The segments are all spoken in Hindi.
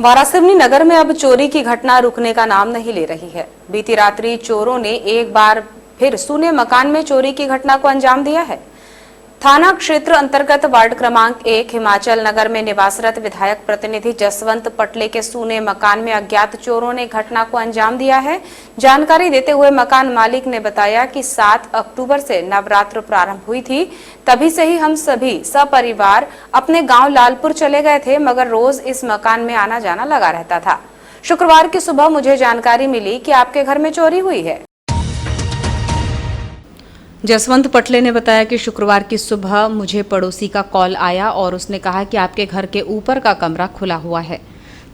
वारासिवनी नगर में अब चोरी की घटना रुकने का नाम नहीं ले रही है। बीती रात्रि चोरों ने एक बार फिर सूने मकान में चोरी की घटना को अंजाम दिया है। थाना क्षेत्र अंतर्गत वार्ड क्रमांक 1 हिमाचल नगर में निवासरत विधायक प्रतिनिधि जसवंत पटले के सूने मकान में अज्ञात चोरों ने घटना को अंजाम दिया है। जानकारी देते हुए मकान मालिक ने बताया कि 7 अक्टूबर से नवरात्र प्रारंभ हुई थी। तभी से ही हम सभी सपरिवार अपने गांव लालपुर चले गए थे, मगर रोज इस मकान में आना जाना लगा रहता था। शुक्रवार की सुबह मुझे जानकारी मिली कि आपके घर में चोरी हुई है। जसवंत पटले ने बताया कि शुक्रवार की सुबह मुझे पड़ोसी का कॉल आया और उसने कहा कि आपके घर के ऊपर का कमरा खुला हुआ है,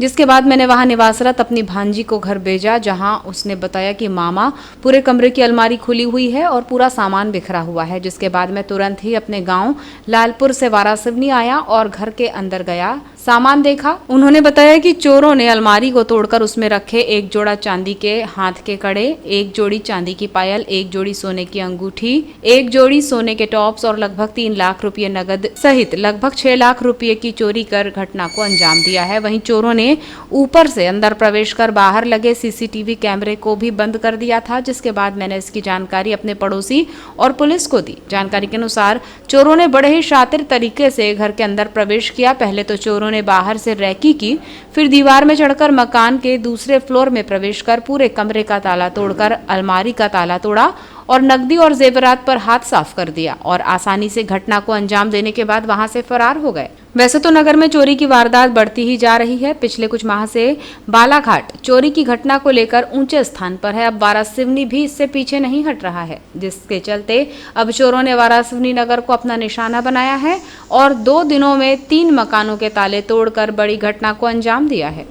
जिसके बाद मैंने वहां निवासरत अपनी भांजी को घर भेजा, जहां उसने बताया कि मामा पूरे कमरे की अलमारी खुली हुई है और पूरा सामान बिखरा हुआ है। जिसके बाद मैं तुरंत ही अपने गांव लालपुर से वारासिवनी आया और घर के अंदर गया, सामान देखा। उन्होंने बताया कि चोरों ने अलमारी को तोड़कर उसमें रखे एक जोड़ा चांदी के हाथ के कड़े, एक जोड़ी चांदी की पायल, एक जोड़ी सोने की अंगूठी, एक जोड़ी सोने के टॉप्स और लगभग 3 लाख रुपए नगद सहित लगभग 6 लाख रुपए की चोरी कर घटना को अंजाम दिया है। वहीं चोरों ने ऊपर से अंदर प्रवेश कर बाहर लगे सीसीटीवी कैमरे को भी बंद कर दिया था। जिसके बाद मैंने इसकी जानकारी अपने पड़ोसी और पुलिस को दी। जानकारी के अनुसार चोरों ने बड़े ही शातिर तरीके से घर के अंदर प्रवेश किया। पहले तो चोरों ने बाहर से रैकी की, फिर दीवार में चढ़कर मकान के दूसरे फ्लोर में प्रवेश कर पूरे कमरे का ताला तोड़कर अलमारी का ताला तोड़ा और नकदी और जेवरात पर हाथ साफ कर दिया और आसानी से घटना को अंजाम देने के बाद वहां से फरार हो गए। वैसे तो नगर में चोरी की वारदात बढ़ती ही जा रही है। पिछले कुछ माह से बालाघाट चोरी की घटना को लेकर ऊंचे स्थान पर है। अब वारासिवनी भी इससे पीछे नहीं हट रहा है, जिसके चलते अब चोरों ने वारासिवनी नगर को अपना निशाना बनाया है और 2 दिनों में 3 मकानों के ताले तोड़कर बड़ी घटना को अंजाम दिया है।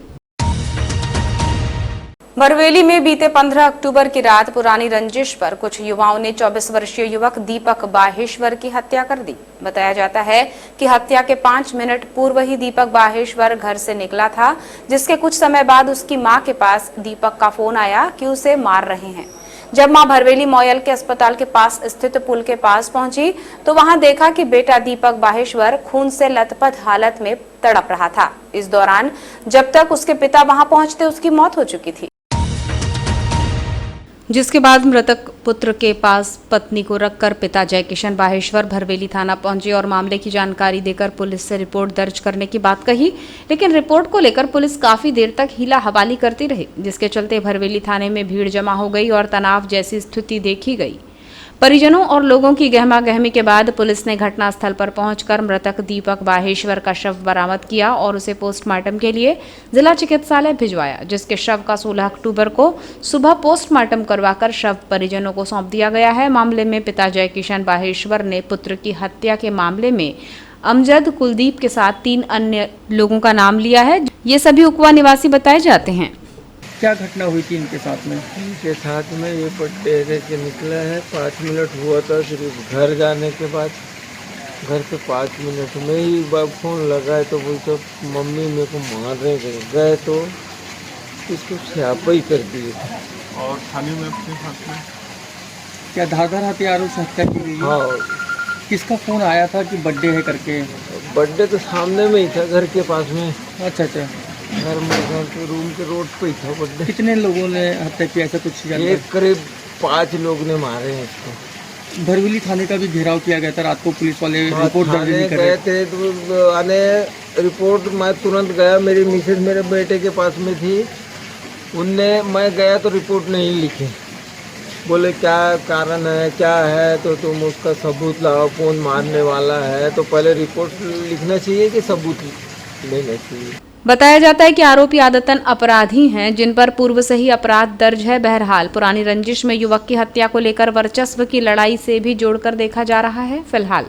बरवेली में बीते 15 अक्टूबर की रात पुरानी रंजिश पर कुछ युवाओं ने 24 वर्षीय युवक दीपक बाहेश्वर की हत्या कर दी। बताया जाता है कि हत्या के 5 मिनट पूर्व ही दीपक बाहेश्वर घर से निकला था, जिसके कुछ समय बाद उसकी मां के पास दीपक का फोन आया कि उसे मार रहे हैं। जब मां भरवेली मॉयल के अस्पताल के पास स्थित पुल के पास पहुंची तो वहां देखा कि बेटा दीपक बाहेश्वर खून से लथपथ हालत में तड़प रहा था। इस दौरान जब तक उसके पिता वहां पहुंचते उसकी मौत हो चुकी थी। जिसके बाद मृतक पुत्र के पास पत्नी को रखकर पिता जयकिशन बाहेश्वर भरवेली थाना पहुंचे और मामले की जानकारी देकर पुलिस से रिपोर्ट दर्ज करने की बात कही। लेकिन रिपोर्ट को लेकर पुलिस काफी देर तक हीला हवाली करती रही, जिसके चलते भरवेली थाने में भीड़ जमा हो गई और तनाव जैसी स्थिति देखी गई। परिजनों और लोगों की गहमा गहमी के बाद पुलिस ने घटनास्थल पर पहुंचकर मृतक दीपक बाहेश्वर का शव बरामद किया और उसे पोस्टमार्टम के लिए जिला चिकित्सालय भिजवाया, जिसके शव का 16 अक्टूबर को सुबह पोस्टमार्टम करवाकर शव परिजनों को सौंप दिया गया है। मामले में पिता जयकिशन बाहेश्वर ने पुत्र की हत्या के मामले में अमजद कुलदीप के साथ 3 अन्य लोगों का नाम लिया है। ये सभी उकवा निवासी बताए जाते हैं। क्या घटना हुई थी इनके साथ में? इनके साथ में ये पटेरे के निकला है। 5 मिनट हुआ था सिर्फ घर जाने के बाद। घर पे 5 मिनट में ही फ़ोन लगाए तो बोलते मम्मी मेरे को मार रहे गए तो इसको छापा ही कर दिए। और थाने में अपने साथ में क्या धारदार हथियारों से हत्या की गई? हाँ। किसका फोन आया था कि बर्थडे है करके? बर्थडे तो सामने में ही था, घर के पास में। अच्छा अच्छा। घर के रूम के रोड पे ही था बर्थडे। कितने लोगों ने हत्या की, ऐसा कुछ जानकारी? एक करीब 5 लोग ने मारे हैं इसको। भरवेली थाने का भी घेराव किया गया था। रात को पुलिस वाले रिपोर्ट दर्ज नहीं कर गए रहे थे तो आने रिपोर्ट मैं तुरंत गया। मेरी मिसेज मेरे बेटे के पास में थी, उनने मैं गया तो रिपोर्ट नहीं लिखे। बोले क्या कारण है क्या है, तो तुम उसका सबूत लाओ, कौन मारने वाला है। तो पहले रिपोर्ट लिखना चाहिए कि सबूत लेना चाहिए। बताया जाता है कि आरोपी आदतन अपराधी हैं, जिन पर पूर्व से ही अपराध दर्ज है। बहरहाल पुरानी रंजिश में युवक की हत्या को लेकर वर्चस्व की लड़ाई से भी जोड़कर देखा जा रहा है। फिलहाल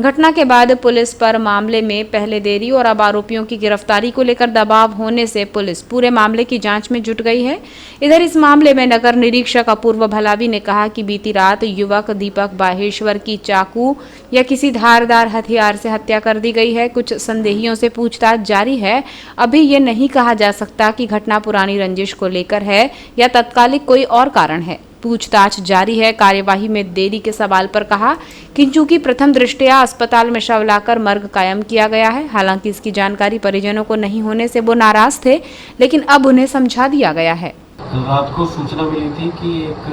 घटना के बाद पुलिस पर मामले में पहले देरी और अब आरोपियों की गिरफ्तारी को लेकर दबाव होने से पुलिस पूरे मामले की जांच में जुट गई है। इधर इस मामले में नगर निरीक्षक अपूर्व भलावी ने कहा कि बीती रात युवक दीपक बाहेश्वर की चाकू या किसी धारदार हथियार से हत्या कर दी गई है। कुछ संदेहियों से पूछताछ जारी है। अभी ये नहीं कहा जा सकता कि घटना पुरानी रंजिश को लेकर है या तत्कालिक कोई और कारण है। पूछताछ जारी है। कार्यवाही में देरी के सवाल पर कहा कि चूंकि प्रथम दृष्टया अस्पताल में शव लाकर मर्ग कायम किया गया है, हालांकि इसकी जानकारी परिजनों को नहीं होने से वो नाराज थे, लेकिन अब उन्हें समझा दिया गया है। कल रात को सूचना मिली थी कि एक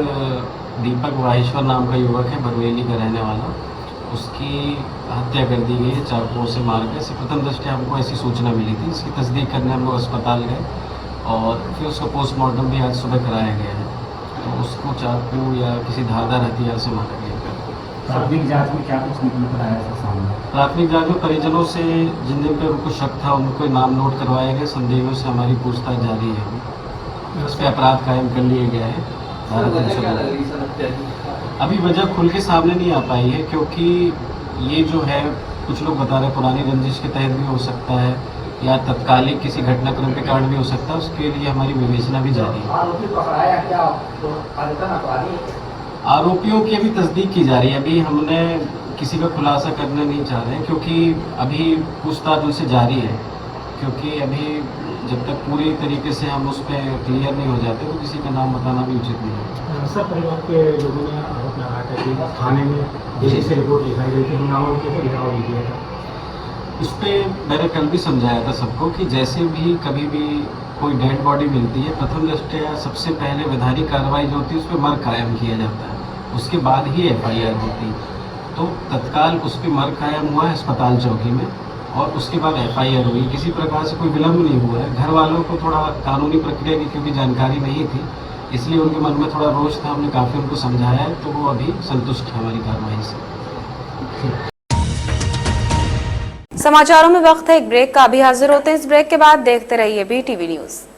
दीपक वाहेश्वर नाम का युवक है, बरवेली का रहने वाला, उसकी हत्या कर दी गई है चाकुओं से मार के। इससे प्रथम दृष्टया हमको ऐसी सूचना मिली थी। इसकी तस्दीक करने हम लोग अस्पताल गए और फिर उसका पोस्टमार्टम भी आज सुबह कराया गया है। तो उसको चाकू या किसी धारदार हथियार से मारा गया है। प्राथमिक जांच में क्या कुछ निकल कर आया था सामने? प्राथमिक जांच में परिजनों से जिन जिन पर उनको शक था उनको नाम नोट करवाए गए। संदेहों से हमारी पूछताछ जारी है। उस पर अपराध कायम कर लिया गया है। अभी वजह खुल के सामने नहीं आ पाई है, क्योंकि ये जो है कुछ लोग बता रहे हैं पुरानी रंजिश के तहत भी हो सकता है या तत्कालिक किसी घटनाक्रम के कारण भी हो सकता है। उसके लिए हमारी विवेचना भी जारी है। आरोपियों की अभी तस्दीक की जा रही है। अभी हमने किसी का खुलासा करना नहीं चाह रहे हैं, क्योंकि अभी पूछताछ उनसे जारी है। क्योंकि अभी जब तक पूरी तरीके से हम उस पर क्लियर नहीं हो जाते तो किसी का नाम बताना भी उचित नहीं है। सब परिवार के लोगों ने आरोप लगाया था कि थाने में देरी से रिपोर्ट लिखाई गई थी, नाम के लिखाव लिख दिया था। इस पर मैंने कल भी समझाया था सबको कि जैसे भी कभी भी कोई डेड बॉडी मिलती है, प्रथम दृष्टया सबसे पहले वैधानिक कार्रवाई जो होती है उस पर मर्ग कायम किया जाता है, उसके बाद ही FIR होती है। तो तत्काल उस पर मर्ग कायम हुआ है अस्पताल चौकी में और उसके बाद FIR हुई। किसी प्रकार से कोई विलम्ब नहीं हुआ है। घर वालों को थोड़ा कानूनी प्रक्रिया की क्योंकि जानकारी नहीं थी, इसलिए उनके मन में थोड़ा रोष था। हमने काफ़ी उनको समझाया है, तो वो अभी संतुष्ट है हमारी कार्रवाई से। समाचारों में वक्त है एक ब्रेक का। अभी हाजिर होते हैं इस ब्रेक के बाद। देखते रहिए BTV न्यूज़।